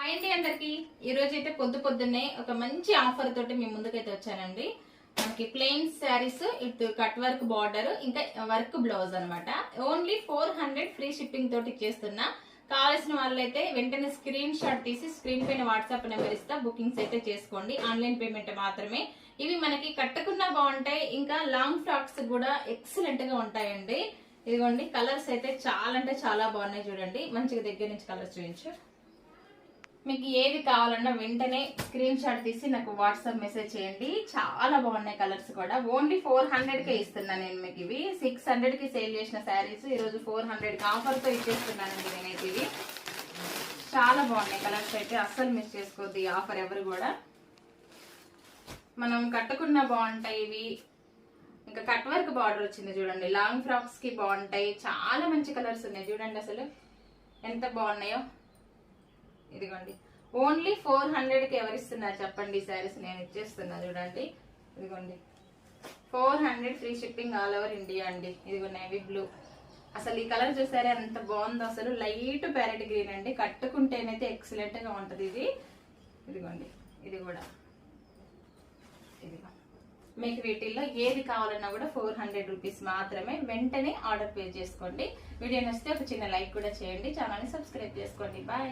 Hi అండి అందరికి ఈ రోజు అయితే పొద్దున్నే ఒక మంచి ఆఫర్ తోటి మీ ముందుకైతే వచ్చానండి. మనకి ప్లెయిన్ శారీస్ ఇటు కట్ వర్క్ బార్డర్ ఇంకా వర్క్ బ్లౌజ్ అన్నమాట. ఓన్లీ 400 ఫ్రీ షిప్పింగ్ తోటి ఇచ్చేస్తున్నా. కావాల్సిన వాళ్ళైతే వెంటనే స్క్రీన్ షాట్ తీసి స్క్రీన్ పైన వాట్సాప్ నెంబర్ ఇస్తా, బుకింగ్స్ అయితే చేసుకోండి. ఆన్లైన్ పేమెంట్ మాత్రమే. ఇవి మనకి కట్టుకున్నా బాగుంటాయి, ఇంకా లాంగ్ ఫ్రాక్స్ కూడా ఎక్సలెంట్ గా ఉంటాయండి. ఇదిగోండి కలర్స్ అయితే చాలా అంటే చాలా బాగున్నాయి. చూడండి మంచిగా దగ్గర నుంచి కలర్స్ చూపించు. మీకు ఏది కావాలన్నా వెంటనే స్క్రీన్ షాట్ తీసి నాకు వాట్సాప్ మెసేజ్ చేయండి. చాలా బాగున్నాయి కలర్స్ కూడా. ఓన్లీ 400కే ఇస్తున్నా నేను మీకు ఇవి. 600కి సేల్ చేసిన శారీస్ ఈరోజు 400కి ఆఫర్తో ఇచ్చేస్తున్నానండి నేనైతే. ఇవి చాలా బాగున్నాయి కలర్స్ అయితే, అస్సలు మిస్ చేసుకోవద్దు ఈ ఆఫర్ ఎవరు కూడా. మనం కట్టుకున్నా బాగుంటాయి ఇవి. ఇంకా కట్ వర్క్ బార్డర్ వచ్చింది చూడండి, లాంగ్ ఫ్రాక్స్ కి బాగుంటాయి. చాలా మంచి కలర్స్ ఉన్నాయి చూడండి, అసలు ఎంత బాగున్నాయో. ఇదిగోండి ఓన్లీ 400కి ఎవరిస్తున్నారు చెప్పండి. శారీస్ నేను ఇచ్చేస్తున్నా చూడండి. ఇదిగోండి 400 free shipping all over India అండి. ఇదిగో నేవీ బ్లూ, అసలు ఈ కలర్ చూసారే ఎంత బాగుందో. అసలు లైట్ ప్యారెట్ గ్రీన్ అండి, కట్టుకుంటేనైతే ఎక్సలెంట్ గా ఉంటది ఇది. ఇదిగోండి ఇది కూడా. ఇదిగో మీకు వీటిల్లో ఏది కావాలన్నా కూడా 400 రూపీస్ మాత్రమే. వెంటనే ఆర్డర్ పే చేసుకోండి. వీడియో నచ్చితే ఒక చిన్న లైక్ కూడా చేయండి, ఛానల్ ని సబ్స్క్రైబ్ చేసుకోండి. బాయ్.